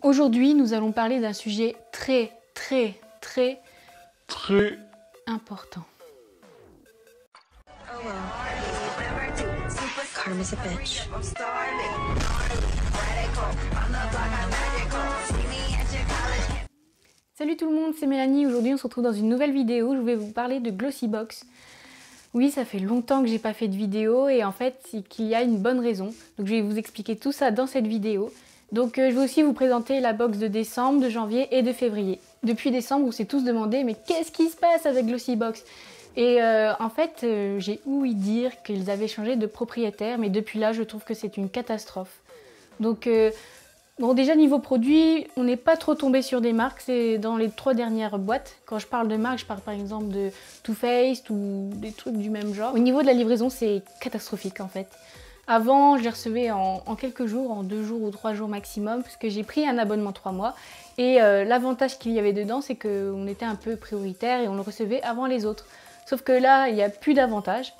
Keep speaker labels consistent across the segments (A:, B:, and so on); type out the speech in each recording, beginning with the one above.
A: Aujourd'hui, nous allons parler d'un sujet très important.
B: Oh well. Karma's a bitch.
A: Salut tout le monde, c'est Mélanie. Aujourd'hui, on se retrouve dans une nouvelle vidéo. Je vais vous parler de Glossybox. Oui, ça fait longtemps que j'ai pas fait de vidéo et en fait, c'est qu'il y a une bonne raison. Donc, je vais vous expliquer tout ça dans cette vidéo. Donc, je vais aussi vous présenter la box de décembre, de janvier et de février. Depuis décembre, on s'est tous demandé, mais qu'est-ce qui se passe avec Glossybox? Et en fait, j'ai ouï dire qu'ils avaient changé de propriétaire, mais depuis là, je trouve que c'est une catastrophe. Donc, bon, déjà niveau produit, on n'est pas trop tombé sur des marques, c'est dans les 3 dernières boîtes. Quand je parle de marques, je parle par exemple de Too Faced ou des trucs du même genre. Au niveau de la livraison, c'est catastrophique en fait. Avant, je les recevais en quelques jours, en 2 jours ou 3 jours maximum, parce que j'ai pris un abonnement 3 mois. Et l'avantage qu'il y avait dedans, c'est qu'on était un peu prioritaire et on le recevait avant les autres. Sauf que là, il n'y a plus d'avantage.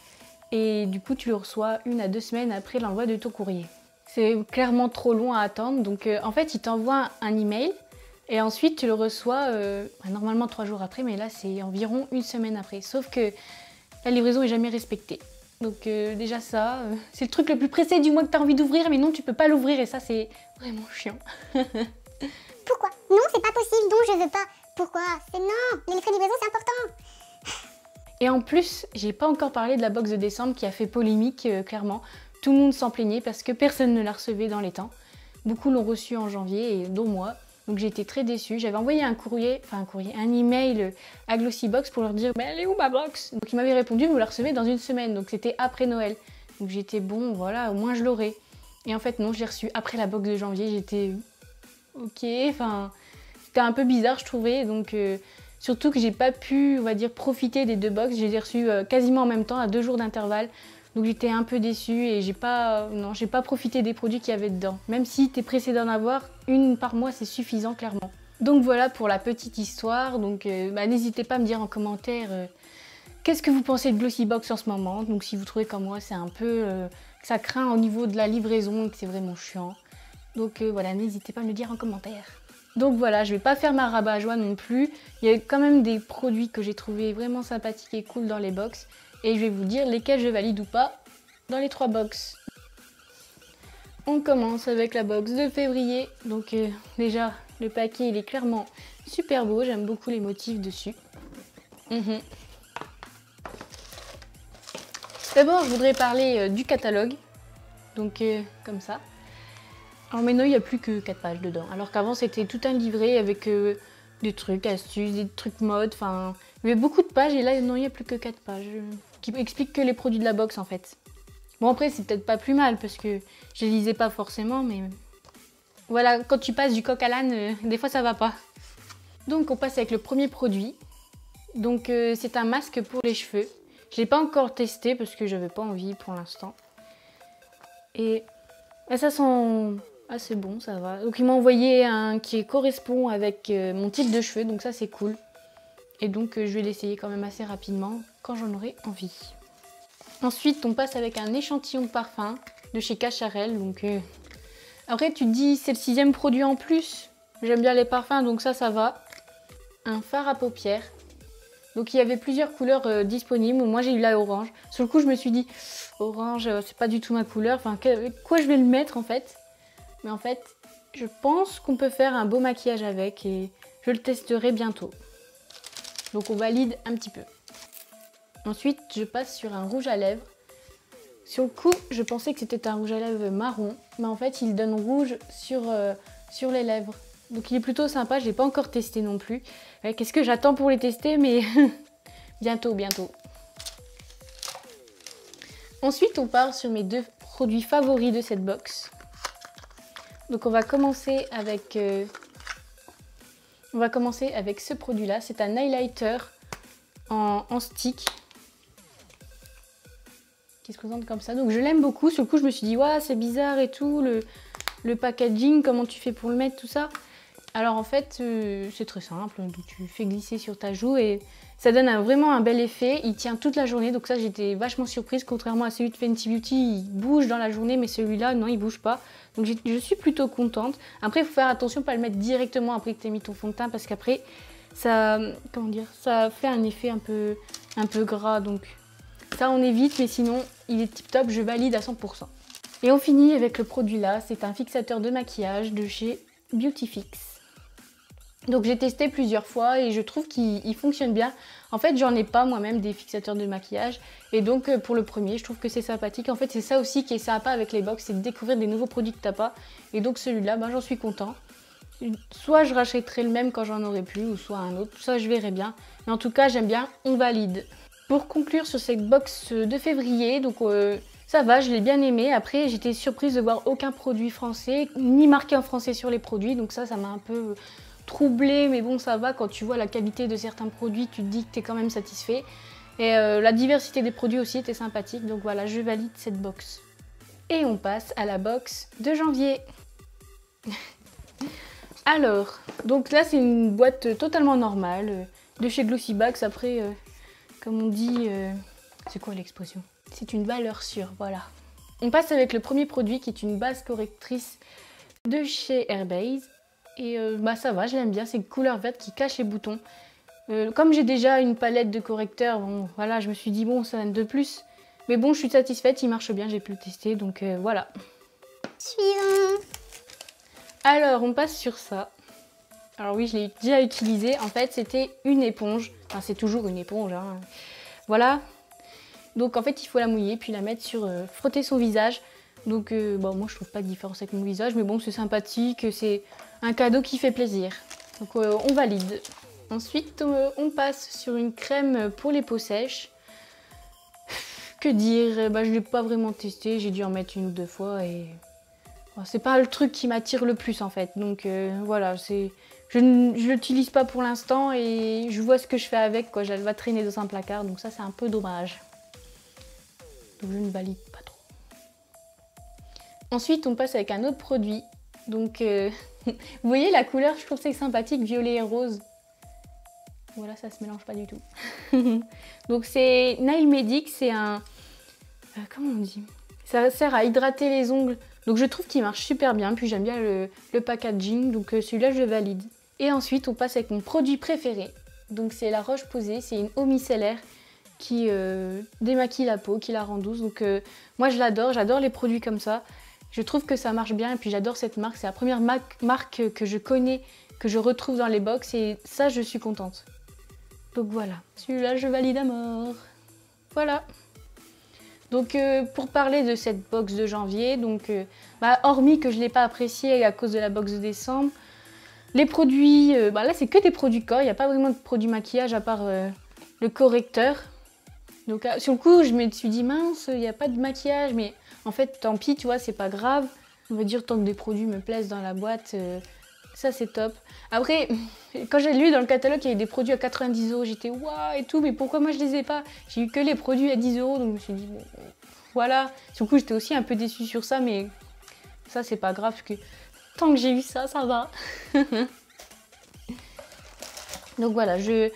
A: Et du coup, tu le reçois 1 à 2 semaines après l'envoi de ton courrier. C'est clairement trop long à attendre. Donc en fait, il t'envoie un email et ensuite tu le reçois normalement 3 jours après, mais là c'est environ 1 semaine après. Sauf que la livraison est jamais respectée. Donc déjà ça, c'est le truc le plus pressé du mois que tu as envie d'ouvrir, mais non, tu peux pas l'ouvrir et ça c'est vraiment chiant.
C: Pourquoi? Non, c'est pas possible, donc je veux pas. Pourquoi? C'est non, les frais de livraison c'est important.
A: Et en plus, j'ai pas encore parlé de la box de décembre qui a fait polémique, clairement. Tout le monde s'en plaignait parce que personne ne la recevait dans les temps. Beaucoup l'ont reçue en janvier, et dont moi. Donc j'ai été très déçue. J'avais envoyé un email à Glossybox pour leur dire mais elle est où ma box? Donc ils m'avaient répondu vous la recevez dans 1 semaine, donc c'était après Noël. Donc j'étais bon, voilà, au moins je l'aurai. Et en fait non, je l'ai reçue après la box de janvier, j'étais ok, enfin c'était un peu bizarre je trouvais, donc surtout que j'ai pas pu, on va dire, profiter des 2 box. Je les ai reçues quasiment en même temps, à 2 jours d'intervalle. Donc j'étais un peu déçue et j'ai pas profité des produits qu'il y avait dedans. Même si tu es pressé d'en avoir, 1 par mois, c'est suffisant clairement. Donc voilà pour la petite histoire. Donc n'hésitez pas à me dire en commentaire qu'est-ce que vous pensez de Glossybox en ce moment. Donc si vous trouvez comme moi, c'est un peu que ça craint au niveau de la livraison et que c'est vraiment chiant. Donc voilà, n'hésitez pas à me le dire en commentaire. Donc voilà, je vais pas faire ma rabat-joie non plus. Il y a quand même des produits que j'ai trouvé vraiment sympathiques et cool dans les box. Et je vais vous dire lesquels je valide ou pas dans les 3 box. On commence avec la box de février. Donc déjà, le paquet il est clairement super beau. J'aime beaucoup les motifs dessus. D'abord, je voudrais parler du catalogue. Donc comme ça. Alors maintenant, il n'y a plus que 4 pages dedans. Alors qu'avant, c'était tout un livret avec des trucs, astuces, des trucs mode. Enfin, il y avait beaucoup de pages et là, non, il n'y a plus que 4 pages. Qui expliquent que les produits de la box, en fait. Bon, après, c'est peut-être pas plus mal parce que je les lisais pas forcément, mais... Voilà, quand tu passes du coq à l'âne, des fois, ça va pas. Donc, on passe avec le premier produit. Donc, c'est un masque pour les cheveux. Je l'ai pas encore testé parce que j'avais pas envie pour l'instant. Et ça sent... Ah c'est bon, ça va. Donc il m'a envoyé un qui correspond avec mon type de cheveux, donc ça c'est cool. Et donc je vais l'essayer quand même assez rapidement quand j'en aurai envie. Ensuite on passe avec un échantillon de parfum de chez Cacharel. Donc après tu te dis c'est le 6e produit en plus. J'aime bien les parfums donc ça va. Un fard à paupières. Donc il y avait plusieurs couleurs disponibles. Moi j'ai eu la orange. Sur le coup je me suis dit orange c'est pas du tout ma couleur. Enfin quoi je vais le mettre en fait. Mais en fait, je pense qu'on peut faire un beau maquillage avec et je le testerai bientôt. Donc on valide un petit peu. Ensuite, je passe sur un rouge à lèvres. Sur le coup, je pensais que c'était un rouge à lèvres marron, mais en fait, il donne rouge sur les lèvres. Donc il est plutôt sympa, je ne l'ai pas encore testé non plus. Qu'est-ce que j'attends pour les tester, mais bientôt. Ensuite, on part sur mes 2 produits favoris de cette box. Donc on va commencer avec ce produit-là. C'est un highlighter en stick qui se présente comme ça. Donc je l'aime beaucoup. Sur le coup, je me suis dit, ouais, c'est bizarre et tout, le packaging, comment tu fais pour le mettre, tout ça. Alors en fait, c'est très simple, donc tu fais glisser sur ta joue et ça donne vraiment un bel effet. Il tient toute la journée, donc ça j'étais vachement surprise, contrairement à celui de Fenty Beauty, il bouge dans la journée, mais celui-là, non, il bouge pas. Donc je suis plutôt contente. Après, il faut faire attention, pas le mettre directement après que tu aies mis ton fond de teint, parce qu'après, ça, comment dire, ça fait un effet un peu gras, donc ça on évite, mais sinon, il est tip top, je valide à 100%. Et on finit avec le produit là, c'est un fixateur de maquillage de chez Beautyfix. Donc j'ai testé plusieurs fois et je trouve qu'il fonctionne bien. En fait, j'en ai pas moi-même des fixateurs de maquillage. Et donc pour le premier, je trouve que c'est sympathique. En fait, c'est ça aussi qui est sympa avec les box, c'est de découvrir des nouveaux produits que t'as pas. Et donc celui-là, ben, j'en suis content. Soit je rachèterai le même quand j'en aurai plus, ou soit un autre. Ça, je verrai bien. Mais en tout cas, j'aime bien, on valide. Pour conclure sur cette box de février, donc ça va, je l'ai bien aimé. Après, j'étais surprise de voir aucun produit français, ni marqué en français sur les produits. Donc ça m'a un peu troublé, mais bon, ça va. Quand tu vois la qualité de certains produits, tu te dis que tu es quand même satisfait. Et la diversité des produits aussi était sympathique. Donc voilà, je valide cette box. Et on passe à la box de janvier. Alors, donc là, c'est une boîte totalement normale de chez Glossybox. Après, comme on dit, c'est quoi l'expression? C'est une valeur sûre, voilà. On passe avec le premier produit qui est une base correctrice de chez Airbase. Et bah ça va, je l'aime bien, c'est une couleur verte qui cache les boutons. Comme j'ai déjà une palette de correcteurs, bon voilà, je me suis dit bon, ça donne de plus. Mais bon, je suis satisfaite, il marche bien, j'ai pu le tester, donc voilà.
C: Suivant.
A: Alors, on passe sur ça. Alors oui, je l'ai déjà utilisé. En fait, c'était une éponge. Enfin, c'est toujours une éponge, hein. Voilà. Donc en fait, il faut la mouiller, puis la mettre sur frotter son visage. Donc bon, moi, je trouve pas de différence avec mon visage, mais bon, c'est sympathique, c'est un cadeau qui fait plaisir. Donc on valide. Ensuite, on passe sur une crème pour les peaux sèches. Que dire, bah, je ne l'ai pas vraiment testé, j'ai dû en mettre une ou deux fois et bon, c'est pas le truc qui m'attire le plus en fait. Donc voilà, je ne l'utilise pas pour l'instant et je vois ce que je fais avec, quoi. Elle va traîner dans un placard, donc ça c'est un peu dommage. Donc je ne valide pas trop. Ensuite, on passe avec un autre produit. Donc vous voyez la couleur, je trouve que c'est sympathique, violet et rose. Voilà, ça se mélange pas du tout. Donc c'est Nail Medic, c'est un... comment on dit? Ça sert à hydrater les ongles. Donc je trouve qu'il marche super bien, puis j'aime bien le packaging, donc celui-là je valide. Et ensuite on passe avec mon produit préféré. Donc c'est la Roche-Posay, c'est une eau micellaire qui démaquille la peau, qui la rend douce. Donc moi je l'adore, j'adore les produits comme ça. Je trouve que ça marche bien et puis j'adore cette marque. C'est la première marque que je connais, que je retrouve dans les box et ça je suis contente. Donc voilà, celui-là je valide à mort. Voilà. Donc pour parler de cette box de janvier, donc hormis que je ne l'ai pas apprécié à cause de la box de décembre, les produits, là c'est que des produits corps, il n'y a pas vraiment de produits maquillage à part le correcteur. Donc sur le coup je me suis dit mince, il n'y a pas de maquillage, mais en fait tant pis, tu vois, c'est pas grave. On va dire tant que des produits me plaisent dans la boîte, ça c'est top. Après, quand j'ai lu dans le catalogue qu'il y avait des produits à 90 €, j'étais waouh et tout, mais pourquoi moi je les ai pas? J'ai eu que les produits à 10 €, donc je me suis dit bon, voilà. Sur le coup j'étais aussi un peu déçue sur ça, mais ça c'est pas grave, parce que tant que j'ai eu ça, ça va. Donc voilà, je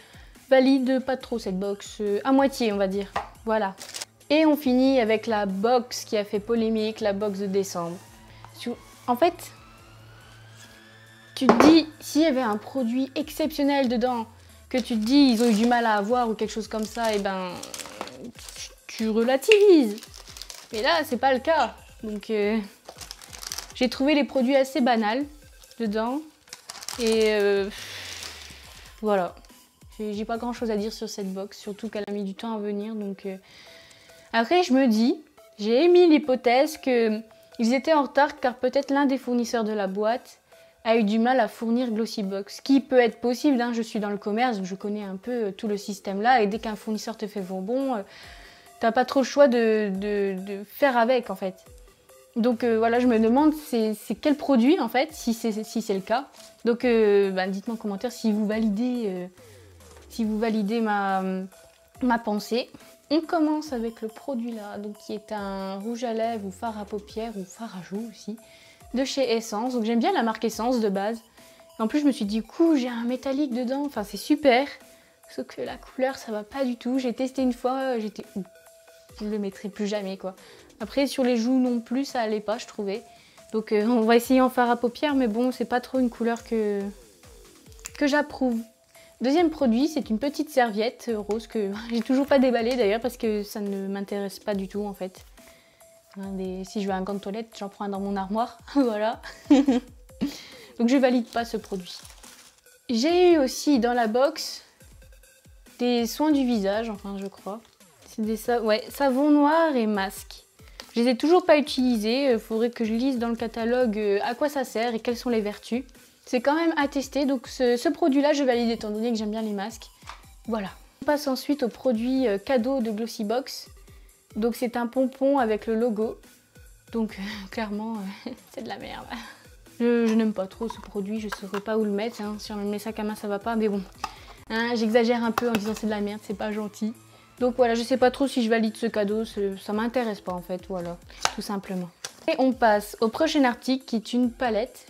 A: valide pas trop cette box, à moitié on va dire, voilà. Et on finit avec la box qui a fait polémique, la box de décembre. En fait, tu te dis, s'il y avait un produit exceptionnel dedans, que tu te dis ils ont eu du mal à avoir ou quelque chose comme ça, et ben tu relativises. Mais là, c'est pas le cas. Donc j'ai trouvé les produits assez banals dedans. Et voilà. J'ai pas grand chose à dire sur cette box, surtout qu'elle a mis du temps à venir. Donc après, je me dis, j'ai émis l'hypothèse qu'ils étaient en retard car peut-être l'un des fournisseurs de la boîte a eu du mal à fournir Glossybox. Ce qui peut être possible, hein, je suis dans le commerce, donc je connais un peu tout le système là. Et dès qu'un fournisseur te fait bonbon, t'as pas trop le choix de faire avec en fait. Donc voilà, je me demande c'est quel produit en fait, si c'est le cas. Donc dites-moi en commentaire si vous validez, ma pensée. On commence avec le produit là, donc qui est un rouge à lèvres ou fard à paupières ou fard à joues aussi, de chez Essence. Donc j'aime bien la marque Essence de base. En plus, je me suis dit, j'ai un métallique dedans, enfin c'est super. Sauf que la couleur, ça va pas du tout. J'ai testé une fois, j'étais... Je le mettrai plus jamais, quoi. Après, sur les joues non plus, ça allait pas, je trouvais. Donc on va essayer en fard à paupières, mais bon, c'est pas trop une couleur que j'approuve. Deuxième produit, c'est une petite serviette rose que j'ai toujours pas déballée d'ailleurs parce que ça ne m'intéresse pas du tout en fait. Si je veux un gant de toilette, j'en prends un dans mon armoire, voilà. Donc je valide pas ce produit. J'ai eu aussi dans la box des soins du visage, enfin je crois. C'est des savon noir et masque. Je les ai toujours pas utilisés, il faudrait que je lise dans le catalogue à quoi ça sert et quelles sont les vertus. C'est quand même à tester, donc ce produit-là, je valide étant donné que j'aime bien les masques. Voilà. On passe ensuite au produit cadeau de Glossybox. Donc c'est un pompon avec le logo. Donc clairement, c'est de la merde. Je n'aime pas trop ce produit, je ne saurais pas où le mettre. Hein. Si on met les sacs à main, ça va pas, mais bon. Hein, j'exagère un peu en disant c'est de la merde, c'est pas gentil. Donc voilà, je sais pas trop si je valide ce cadeau, ça m'intéresse pas en fait, voilà, tout simplement. Et on passe au prochain article qui est une palette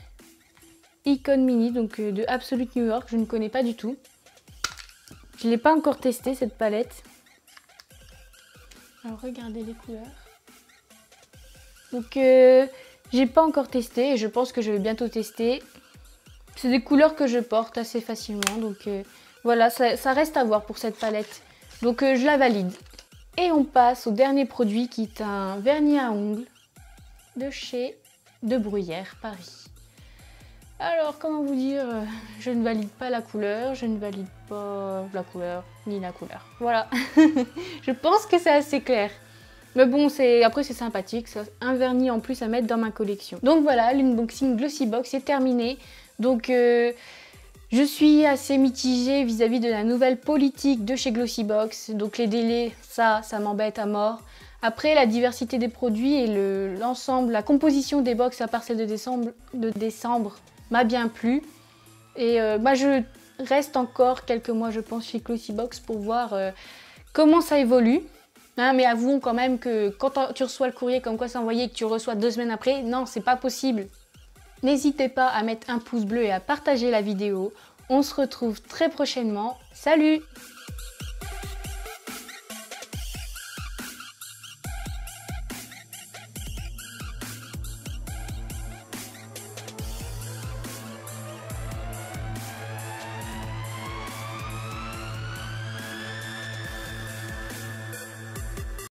A: Icon Mini, donc de Absolute New York, je ne connais pas du tout. Je ne l'ai pas encore testé cette palette. Alors regardez les couleurs. Donc j'ai pas encore testé et je pense que je vais bientôt tester. C'est des couleurs que je porte assez facilement, donc voilà, ça reste à voir pour cette palette. Donc je la valide. Et on passe au dernier produit qui est un vernis à ongles de chez De Bruyère Paris. Alors, comment vous dire, je ne valide pas la couleur, je ne valide pas la couleur, ni la couleur. Voilà, je pense que c'est assez clair. Mais bon, après c'est sympathique, c'est un vernis en plus à mettre dans ma collection. Donc voilà, l'unboxing Glossybox est terminé. Donc je suis assez mitigée vis-à-vis de la nouvelle politique de chez Glossybox. Donc les délais, ça m'embête à mort. Après, la diversité des produits et l'ensemble, la composition des box à partir de décembre m'a bien plu. Et je reste encore quelques mois, je pense, chez Glossybox pour voir comment ça évolue. Hein, mais avouons quand même que quand tu reçois le courrier comme quoi c'est envoyé et que tu le reçois 2 semaines après, non, c'est pas possible. N'hésitez pas à mettre un pouce bleu et à partager la vidéo. On se retrouve très prochainement. Salut!